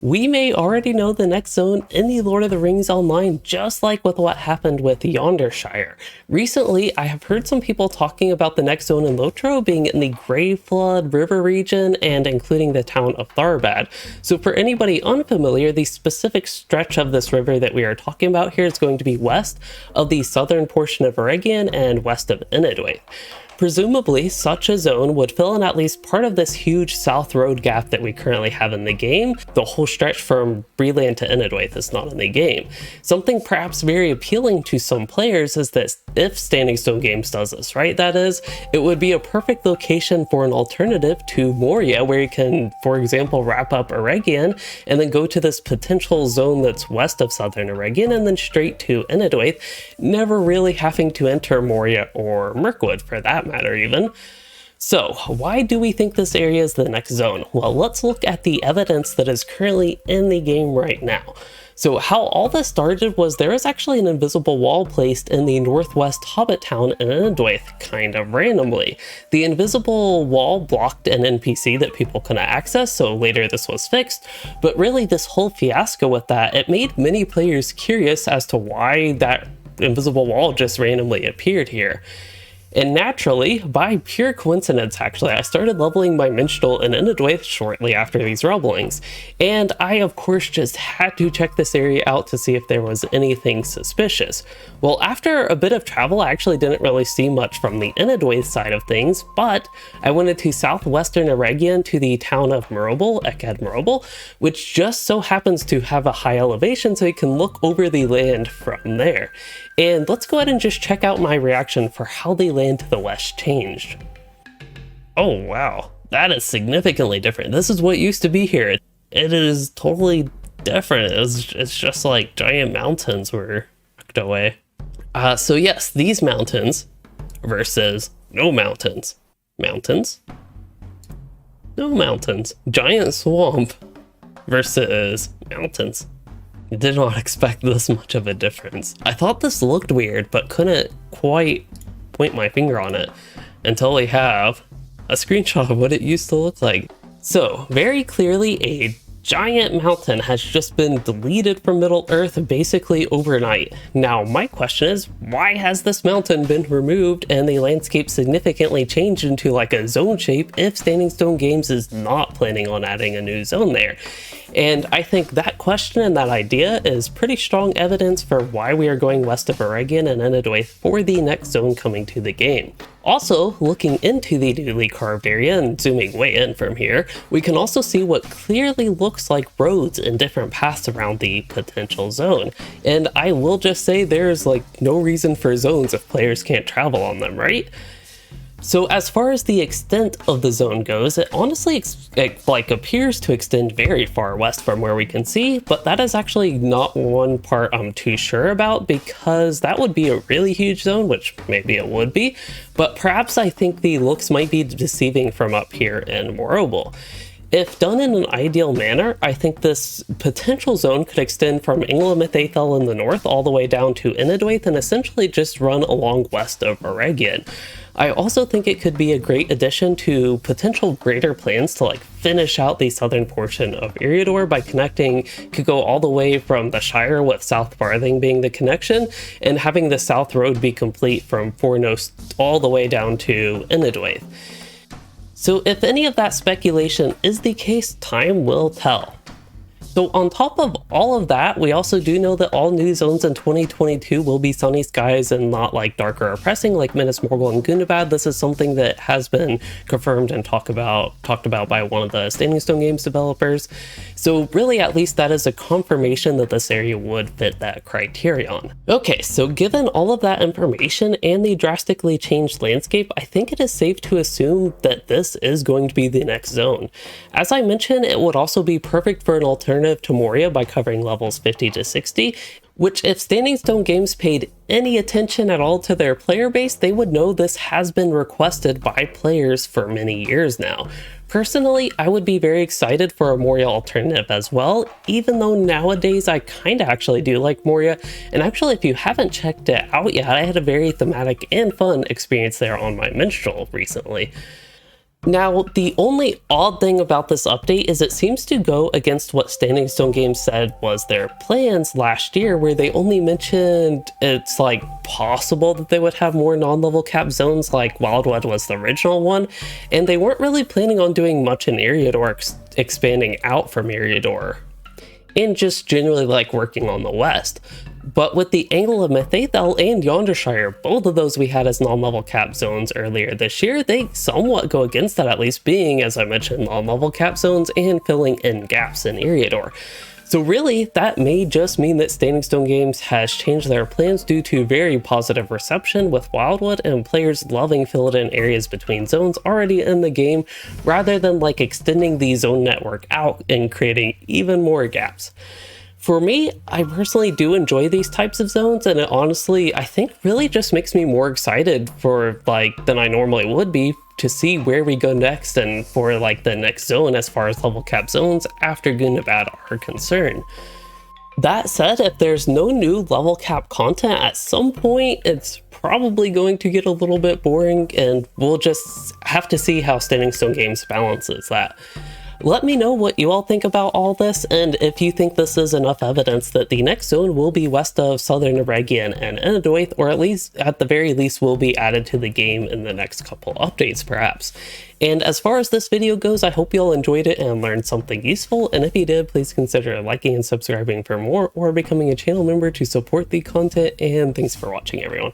We may already know the next zone in the Lord of the Rings Online, just like with what happened with Yondershire. Recently, I have heard some people talking about the next zone in LOTRO being in the Grey Flood River region and including the town of Tharbad. So for anybody unfamiliar, the specific stretch of this river that we are talking about here is going to be west of the southern portion of Eregion and west of Inidwaith. Presumably, such a zone would fill in at least part of this huge south road gap that we currently have in the game. The whole stretch from Breland to Inidwaith is not in the game. Something perhaps very appealing to some players is that if Standing Stone Games does this right, that is, it would be a perfect location for an alternative to Moria, where you can, for example, wrap up Eregion and then go to this potential zone that's west of southern Eregion and then straight to Inidwaith, never really having to enter Moria or Mirkwood for that matter even. So why do we think this area is the next zone? Well, let's look at the evidence that is currently in the game right now. So how all this started was there is actually an invisible wall placed in the northwest hobbit town in Inidwaith, kind of randomly. The invisible wall blocked an NPC that people couldn't access, so later this was fixed, but really this whole fiasco with that, it made many players curious as to why that invisible wall just randomly appeared here. And naturally, by pure coincidence actually, I started leveling my minstrel in Inidwaith shortly after these rumblings, and I of course just had to check this area out to see if there was anything suspicious. Well, after a bit of travel, I actually didn't really see much from the Inidwaith side of things, but I went into southwestern Eregion to the town of Ekad, which just so happens to have a high elevation so you can look over the land from there. And let's go ahead and just check out my reaction for how the land to the west changed. Oh wow, that is significantly different. This is what used to be here. It is totally different. It's just like giant mountains were tucked away. So yes, these mountains versus no mountains. Mountains? No mountains. Giant swamp versus mountains. Did not expect this much of a difference. I thought this looked weird, but couldn't quite point my finger on it until we have a screenshot of what it used to look like. So very clearly a giant mountain has just been deleted from Middle Earth basically overnight. Now my question is, why has this mountain been removed and the landscape significantly changed into like a zone shape if Standing Stone Games is not planning on adding a new zone there? And I think that question and that idea is pretty strong evidence for why we are going west of Eregion and Inidwaith for the next zone coming to the game. Also, looking into the newly carved area and zooming way in from here, we can also see what clearly looks like roads and different paths around the potential zone. And I will just say there's like no reason for zones if players can't travel on them, right? So as far as the extent of the zone goes, it honestly appears to extend very far west from where we can see, but that is actually not one part I'm too sure about because that would be a really huge zone, which maybe it would be, but perhaps I think the looks might be deceiving from up here in Morobel. If done in an ideal manner, I think this potential zone could extend from Inglamith in the north all the way down to Inidwaith and essentially just run along west of Eregion. I also think it could be a great addition to potential greater plans to like finish out the southern portion of Eriador by connecting, could go all the way from the Shire with South Farthing being the connection and having the south road be complete from Fornos all the way down to Inidwaith. So if any of that speculation is the case, time will tell. So on top of all of that, we also do know that all new zones in 2022 will be sunny skies and not like darker or oppressing like Minas Morgul and Gundabad. This is something that has been confirmed and talked about by one of the Standing Stone Games developers. So really, at least that is a confirmation that this area would fit that criterion. Okay, so given all of that information and the drastically changed landscape, I think it is safe to assume that this is going to be the next zone. As I mentioned, it would also be perfect for an alternative to Moria by covering levels 50 to 60, which if Standing Stone Games paid any attention at all to their player base, they would know this has been requested by players for many years now. Personally, I would be very excited for a Moria alternative as well, even though nowadays I kinda actually do like Moria, and actually if you haven't checked it out yet, I had a very thematic and fun experience there on my minstrel recently. Now, the only odd thing about this update is it seems to go against what Standing Stone Games said was their plans last year, where they only mentioned it's like possible that they would have more non-level cap zones like Wildwood was the original one, and they weren't really planning on doing much in Eriador, expanding out from Eriador, and just generally like working on the west. But with the angle of Methathel and Yondershire, both of those we had as non-level cap zones earlier this year, they somewhat go against that, at least being, as I mentioned, non-level cap zones and filling in gaps in Eriador. So really, that may just mean that Standing Stone Games has changed their plans due to very positive reception with Wildwood and players loving filled in areas between zones already in the game, rather than like extending the zone network out and creating even more gaps. For me, I personally do enjoy these types of zones, and it honestly, I think, really just makes me more excited for like than I normally would be to see where we go next and for like the next zone as far as level cap zones after Gundabad are concerned. That said, if there's no new level cap content at some point, it's probably going to get a little bit boring, and we'll just have to see how Standing Stone Games balances that. Let me know what you all think about all this, and if you think this is enough evidence that the next zone will be west of Southern Eregion and Enedoith, or at the very least will be added to the game in the next couple updates perhaps. And as far as this video goes, I hope you all enjoyed it and learned something useful, and if you did, please consider liking and subscribing for more, or becoming a channel member to support the content, and thanks for watching everyone.